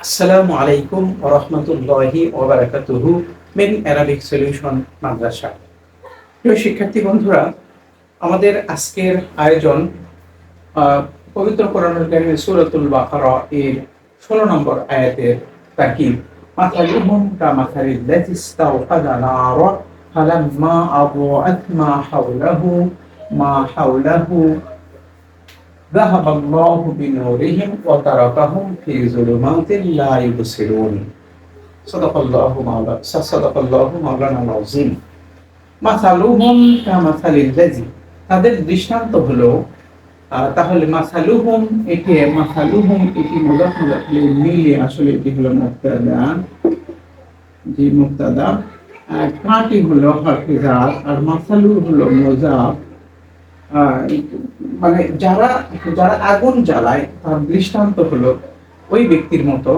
আসসালামু আলাইকুম ওয়া রাহমাতুল্লাহি ওয়া বারাকাতুহু মিন অ্যারাবিক সলিউশন মাদ্রাসা। প্রিয় শিক্ষার্থী বন্ধুরা, আমাদের আজকের আয়োজন পবিত্র কোরআনুল কারীমের সূরাতুল বাকারা এর 16 নম্বর আয়াতের তারকিব। মাসালুহুম কামাসালিল লাযী ইসতাওকাদা নারা ফালাম্মা আযাআত মা হাওলাহু ذهب الله بنورهم وتركهم في ظلمات لا يبصرون صدق الله مولانا العظيم মাসালুহুম কামাসালিল লাযী, তাদের দৃষ্টান্ত হলো তাহলে মাসালুহুম এটি মুদাফ মিলে আসলে এটি হলো মুবতাদা কাটি হলো হাফিজাত আর মাসালু হলো মুজাফ। মানে যারা যারা আগুন জ্বালায় তার দৃষ্টান্ত হলো ওই ব্যক্তির মতো।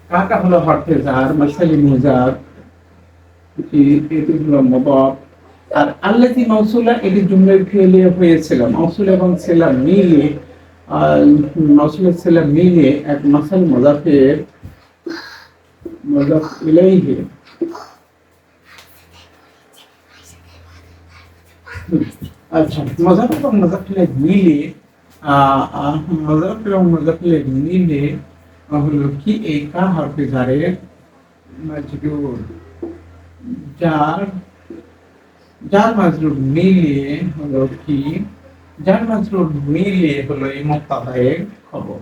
কাটা হলো হাফেজার, মাসালি মুজার, এটি হলো মুদাফ। আর আল্লাযী মাউসুলা এটি জুমলায় ফেলিয়ে হয়েছিল, মাউসুল এবং ছিলাম মিলে মাউসুলের ছিলাম মিলে এক মাসাল মুজাফের মুজাফ ইলাইহি আচ্ছা মুজাফ এবং মুজাফিলের মিলে মুজাফ এবং মুজাফিলের মিলে হলো কি এই কা হরফে জারের মাজরুর, যার মাজরুর মিলে হলো কি, যার মাজরুর মিলে হলো এই মুবতাদায়ের খবর।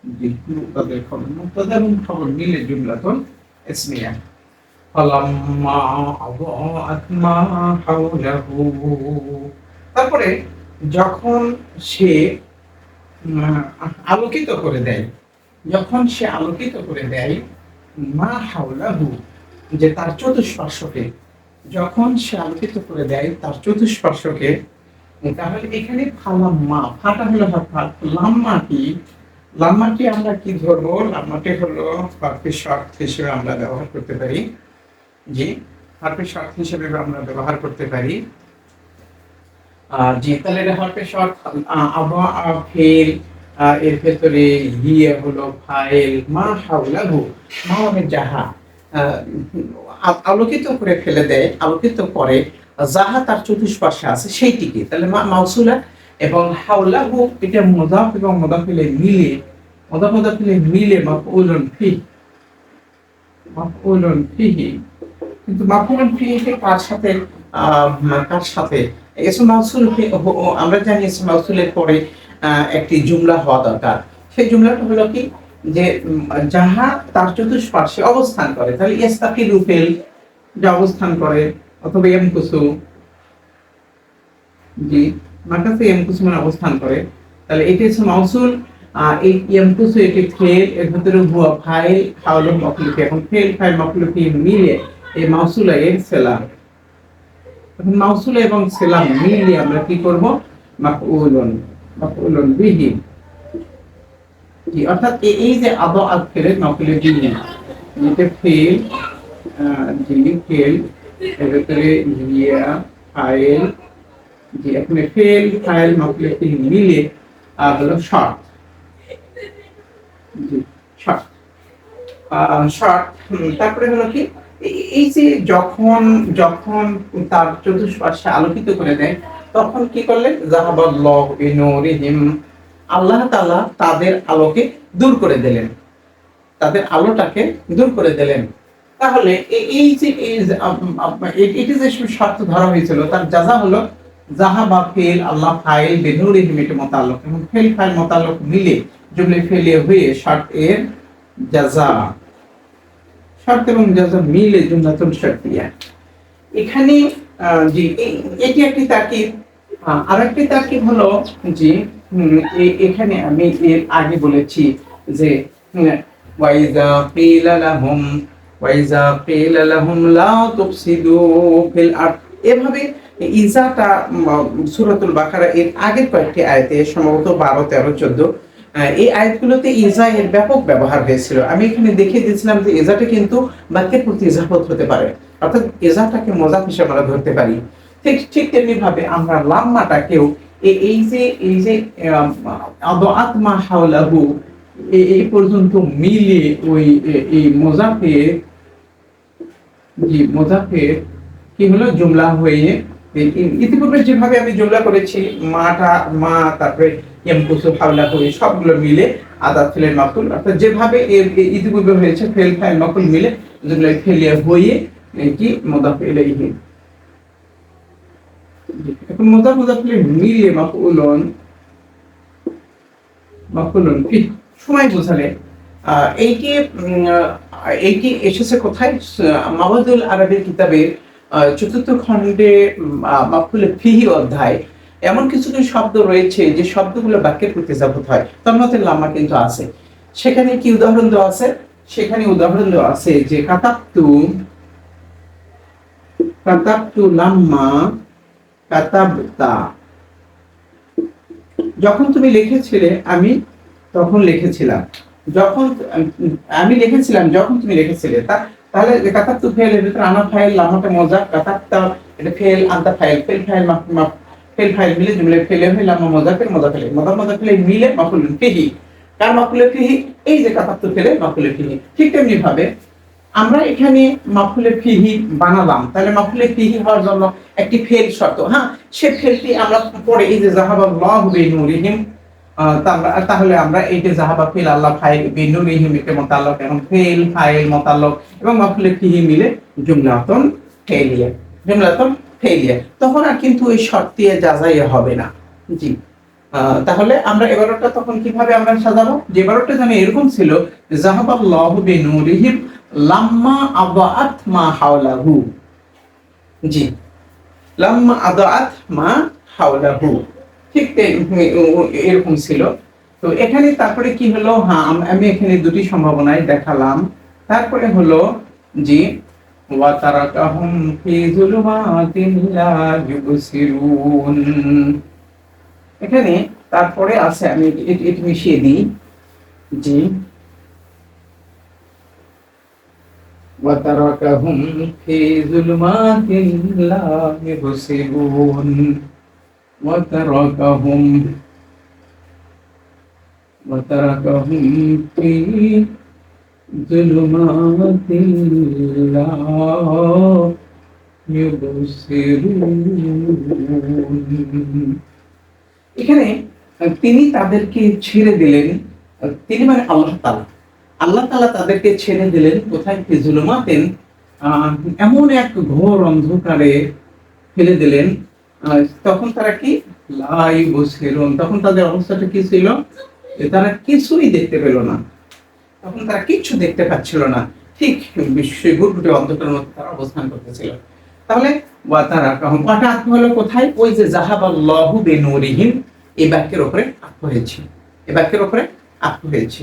জি, মুবতাদায়ের খবর, মুবতাদা এবং খবর মিলে জুমলাতুন ইসমিয়া। ফালাম্মা আযাআত মা হাওলাহু, তারপরে যখন সে আলোকিত করে দেয়, মা হাওলাহু যে তার চতুষ্পার্শ্বকে, যখন সে আলোকিত করে দেয় তার চতুষ্পার্শ্বকে, তাহলে এখানে ফালাম্মা, ফাটা হলো লাম্মাটি আমরা কি ধরবো? লাম্মাটি হলো হারফে শর্ত হিসেবে আমরা ব্যবহার করতে পারি। জি, হারফে শর্ত হিসেবে আমরা ব্যবহার করতে পারি। জি, তাহলে হারফে শর্ত ফেল, এর ভেতরে হিয়া হলো ফাইল, মা হাওলাহু মা মানে যাহা আলোকিত করে ফেলে দেয়, আলোকিত করে, যাহা তার চতুষ্পার্শ্বে আছে সেইটিকে। তাহলে মা মাউসুলা এবং হাওলাহু এটা মুযাফ এবং মুযাফিলে মিলে, মিলে মাফউলুন ফিহি। কিন্তু মাফউলুন ফিহি কার সাথে ইসম মাউসুল আমরা জানি ইসম মাউসুলের পরে একটি জুমলা হওয়া দরকার। সেই জুমলাটা হলো কি, যে যাহা তার চতুষ্পার্শ্বে অবস্থান করে। তাহলে ইস্তাকিলু ফিল যা অবস্থান করে, অথবা ইয়ামকুসু, জি মাকাসে ইয়ামকুসু মানে অবস্থান করে। তাহলে এটা হচ্ছে মাউসুল, এই ইয়ামকুসু এটি ফেল, এর ভিতরে হুয়া ফাইল, হাওলু মাফউল ফি। এখন ফেল ফাইল মাফউল ফি মিলে এই মাউসুলা এর সেলাম। এখন মাউসুলা এবং সেলাম মিলে আমরা কি করব? মাফউলুন বিহি। জি, অর্থাৎ এই যে আদাআত ফেলের মাফউলের বিহি, এটা ফেল, জি ফেল, এর ভিতরে ইয়া ফাইল, জি এখানে ফেল ফাইল মাফউলের বিহি মিলে হলো শর্ত। জি শর্ত, তারপরে হলো কি, এই যে যখন তার চতুষ্পার্শ্বে আলোকিত করে দেয়, তখন কি করলেন? যাহাবাল্লাহু বিনুরিহিম, আল্লাহ তাআলা তাদের আলোকে দূর করে দিলেন, তাদের আলোটাকে দূর করে দিলেন। তাহলে এই যে এটি যে শর্ত ধরা হয়েছিল, তার জাযা হলো যাহাবা ফেল, আল্লাহ ফাইল, বিনুরিহিম এটা মুতাআল্লিক, এবং ফেল ফাইল মুতাআল্লিক মিলে জুমলা ফেলিয়ে হয়ে শর্ত এর জাযা, শর্ত এবং জাযা মিলে জুমলাতুন শারতিয়া। এখানে জি এটি একটি তারকিব। আরেকটি তারকিব হলো জি, এখানে আমি এর আগে বলেছি যে ওয়াইজা কিলা লাহুম লা তুফসিদু ফিল আরদ, এভাবে ইজাটা সূরাতুল বাকারা এর আগের কয়েকটি আয়াতে, সম্ভবত 12, 13, 14 এই আয়াতগুলোতে ইজা এর ব্যাপক ব্যবহার হয়েছিল। আমি এখানে দেখিয়ে দিয়েছিলাম যে ইজাটা কিন্তু বাক্যের প্রতি ইজাফত হতে পারে, অর্থাৎ ইজাটাকে মুযাফ হিসেবে আমরা ধরতে পারি। ঠিক তেমনি ভাবে আমরা লাম্মাটাকেও এই যে আদাআত মা হাওলাহু এই পর্যন্ত মিলে ওই এই মোজাফের, জি মোজাফের কি হলো জুমলা হয়ে, ইতিপূর্বে যেভাবে আমি জুমলা করেছি মাটা মা তারপরে ইয়ামকুসু হাওলা হয়ে সবগুলো মিলে আদাত ফেলের মাকুল, অর্থাৎ যেভাবে ইতিপূর্বে হয়েছে ফেল ফাইল মাকুল মিলে জুমলা ফেলিয়া হয়ে কি মুদাফ ইলাইহি। এখন মুদাফ মুদাফিলে মিলে মাফউলুন মাফউলুন কি সময় বোঝালে এইটি এইটি এসেছে কোথায়? মাওয়াদুল আরবির কিতাবের চতুর্থ খণ্ডে মাফউলে ফিহি অধ্যায় এমন কিছু কিছু শব্দ রয়েছে যে শব্দগুলো বাক্যের প্রতিস্থাপন হয়, তার মধ্যে লাম্মা কিন্তু আছে। সেখানে কি উদাহরণ দেওয়া আছে? সেখানে উদাহরণ দেওয়া আছে যে কাতাবতু কাতাবতু লাম্মা কাতাবতা, যখন তুমি লিখেছিলে আমি তখন লিখেছিলাম, যখন আমি লিখেছিলাম যখন তুমি লিখেছিলে। তাহলে কাতাবতু ফেলের ভিতরে আনা ফাইল লামাটা মজা, কাতাবতা এটা ফেল, আনতা file, fail file fail file মিলে জুমলা ফেলে হই লামা মুজাফির মুজাফিলে মুজাফিলে মিলে মাফউলুন ফিহি। কার মাফউলে ফিহি? এই যে কাতাবতু ফেলে মাফউলে ফিহি। ঠিক তেমনি ভাবে আমরা এখানে মাফউলে ফিহি বানালাম, তাহলে মাফউলে ফিহি হওয়ার জন্য একটি ফেল শর্ত। হ্যাঁ, সে ফেলটি আমরা পরে এই যে যাহাবাল্লাহু বিনুরিহিম, তাহলে আমরা এই যে যাহাবা ফেল আল্লাহ ফাইল বিনুরিহিম এর মুতাল্লাক, এবং ফেল ফাইল মুতাল্লাক এবং মাফউলে ফিহি মিলে জুমলাতুন ফেলিয়া, জুমলাতুন ফেলিয়া। তখন আর কিন্তু এই শর্ত দিয়ে যাচাই হবে না। জি, তাহলে আমরা এবারটা তখন কিভাবে আমরা সাজাবো? যে এবারটা যেন এরকম ছিল যাহাবাল্লাহু বিনুরিহিম লাম্মা আদাআত মা হাওলাহু। জি, লাম্মা আদাআত মা হাওলাহু, ঠিক এরকম ছিল। তো এখানে তারপরে কি হলো? হ্যাঁ, আমি এখানে দুটি সম্ভাবনায় দেখালাম। তারপরে হলো জি ওয়া তারাকাহুম ফি যুলুমাতিন লা ইউবসিরুন, এখানে তারপরে আছে, আমি এটি মিশিয়ে দিই। জি ওয়া তারাকাহুম ফি যুলুমাতিন লা ইউবসিরুন ওয়া তারাকাহুম ফি যুলুমাতিন লা ইউবসিরুন। এখানে তিনি তাদেরকে ছেড়ে দিলেন, তিনি মানে আল্লাহ তাআলা, আল্লাহ তাআলা তাদেরকে ছেড়ে দিলেন কোথায়? ফি যুলুমাতিন, এমন এক ঘোর অন্ধকারে ফেলে দিলেন। তখন তারা কি লা ইউবসিরুন, তখন তাদের অবস্থাটা কি ছিল? তারা কিছুই দেখতে পেল না, তখন তারা কিচ্ছু দেখতে পাচ্ছিল না, ঠিক বিশ্বে ঘুরঘুরে অন্ধকারের মধ্যে তারা অবস্থান করতেছিল। তাহলে ওয়া তারাকাহুম, ওয়াটা আত্ম হলো কোথায়? ওই যে যাহাবাল্লাহু বিনুরিহিম, এই বাক্যের উপরে আত্ম হয়েছে, এই বাক্যের উপরে আত্ম হয়েছে।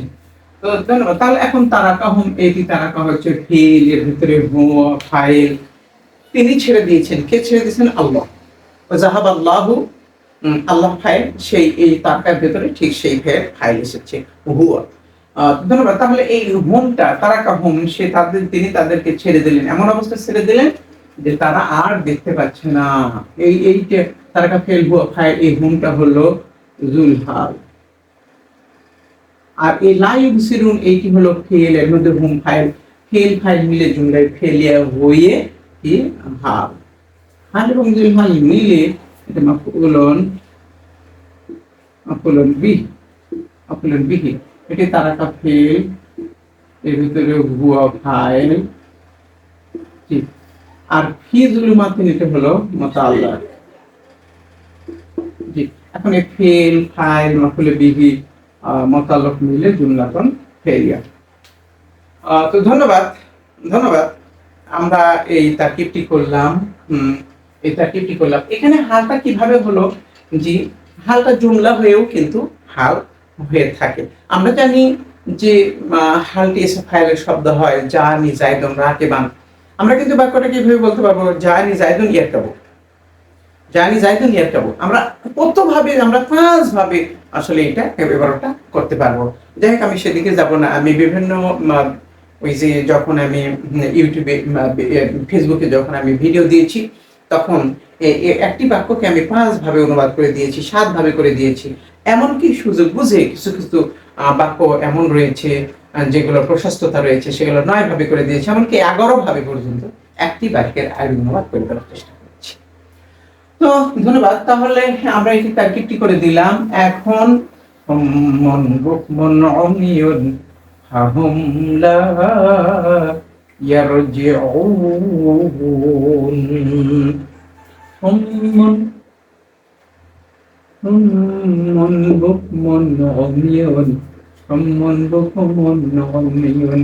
তো ধন্যবাদ। তাহলে এখন তারাকাহুম, এটি তারাকা হচ্ছে ফিল, এর ভিতরে হুয়া ফাইল, তিনি ছেড়ে দিয়েছেন। কে ছেড়ে দিয়েছেন? আল্লাহ। ওয়া যাহাবাল্লাহু আল্লাহ ফাইল, সেই এই তারকার ভিতরে ঠিক সেই ফাইল এসেছে হুয়া। ধন্যবাদ। তাহলে এই হুমটা তারাকা হুম, সে তিনি তাদেরকে ছেড়ে দিলেন, এমন অবস্থায় ছেড়ে দিলেন যে তারা আর দেখতে পাচ্ছে না। এই যে তারাকা ফেল হুয়া ফাইল, এই হুমটা হলো জুলহাল, আর এই লা ইউবসিরুন এইটি হলো ফেল, এর মধ্যে হুম ফাইল, ফেল ফাইল মিলে জুমলায় ফেলিয়া হয়ে কি হাল, হাল এবং জুলহাল মিলে এটা মাফউলুন বিহি, এটি তারাকা ফেল, এর ভিতরে হুয়া ফাইল, ঠিক। আর ফি যুলুমাতিন এটা হলো মুতাআল্লাক। জি, এখন এই ফেল ফাইল মাফউল বিহি মুতাআল্লাক মিলে জুমলাতুন ফেলিয়া। তো ধন্যবাদ। আমরা এই তারকিবটি করলাম, এখানে হালটা কিভাবে হলো? জি, হালটা জুমলা হয়েও কিন্তু হাল হয়ে থাকে। আমরা জানি যে হালটি এসে ফাইলের শব্দ হয় জানি জাইদুন রাকিবান। আমরা কিন্তু বাক্যটাকে কিভাবে বলতে পারবো? জানি জাইদুন ইয়ারকাবু, জানি জাইদুন ইয়ারকাবু। আমরা কতভাবে, আমরা 5 ভাবে আসলে এটা ব্যবহারটা করতে পারবো। যাই হোক, আমি সেদিকে যাব না। আমি বিভিন্ন ওই যে যখন আমি ইউটিউবে ফেসবুকে যখন আমি ভিডিও দিয়েছি, তখন একটি বাক্যকে আমি 5 ভাবে অনুবাদ করে দিয়েছি, 7 ভাবে করে দিয়েছি। এমনকি সুযোগ বুঝে কিছু কিছু বাক্য এমন রয়েছে যেগুলো প্রশস্ততা রয়েছে সেগুলো 9 ভাবে করে দিয়েছে, এমনকি 11 ভাবে পর্যন্ত একটি বাক্যের আরবি অনুবাদ করে দেওয়ার চেষ্টা করেছি। তো ধন্যবাদ। তাহলে আমরা এটি তার্কিকটি করে দিলাম। এখন মন বুকমন অমিয়ুন ফাহুম লা ইয়ারজিউন। সুম্মুন সুম্মুন বুকমন অমিয়ুন সুম্মুন বুকমন অমিয়ুন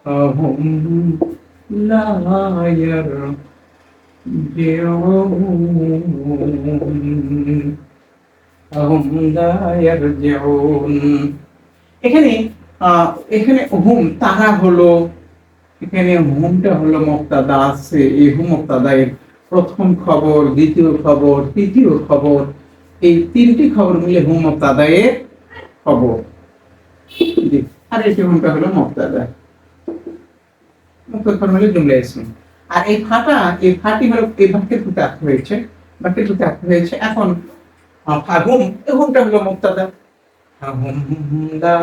ফাহুম লা এখানে এখানে হুম তারা হলো, এখানে হুমটা হলো মুক্তাদা আছে, এই হুম মুক্তাদায়ের প্রথম খবর, দ্বিতীয় খবর, তৃতীয় খবর, এই তিনটি খবর মিলে হুম মুক্তাদায়ের খবর। আর এই হুমটা হলো মুক্তাদা, মুক্তাদা মিলে জুমলা ইসমি। আর এই ফাটা, এই ফাটি হলো এই বাক্যের প্রতি আর্থ হয়েছে, বাক্যের প্রতি আর্থ হয়েছে। এখন ফাহুম, এই হুমটা হলো মুক্তাদা, ফাহুম লা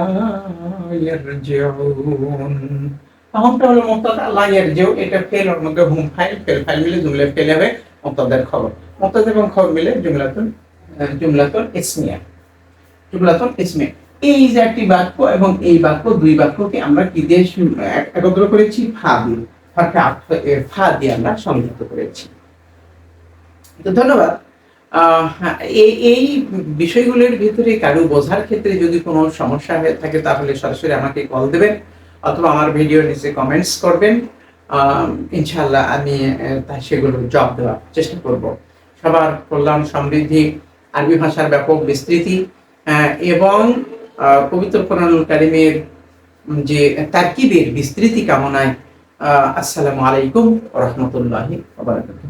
ইয়ারজিউন। ফাহুমটা হলো মুক্তাদা, লা ইয়ারজিউ এটা ফেলের মধ্যে হুম ফাইল, ফাইল মিলে জুমলা ফেলে হবে মুক্তাদার খবর, মুক্তাদা এবং খবর মিলে জুমলাতুন ইসমিয়া, জুমলাতুন ইসমিয়া। এই যে একটি বাক্য এবং এই বাক্য, দুই বাক্যকে আমরা কি দিয়ে একত্র করেছি? ফা দিয়ে, ফা দিয়ে আমরা সংযুক্ত করেছি। তো ধন্যবাদ। এই বিষয়গুলোর ভিতরে কারো বোঝার ক্ষেত্রে যদি কোনো সমস্যা হয়ে থাকে তাহলে সরাসরি আমাকে কল দেবেন অথবা আমার ভিডিওর নিচে কমেন্টস করবেন। ইনশাআল্লাহ আমি সেগুলোর জবাব দেওয়ার চেষ্টা করব। সবার কল্যাণ, সমৃদ্ধি, আরবি ভাষার ব্যাপক বিস্তৃতি এবং পবিত্র কোরআনুল কারীমের যে তারকিবের বিস্তৃতি কামনায় আসসালামু আলাইকুম ওয়া রাহমাতুল্লাহি ওয়া বারাকাতুহু।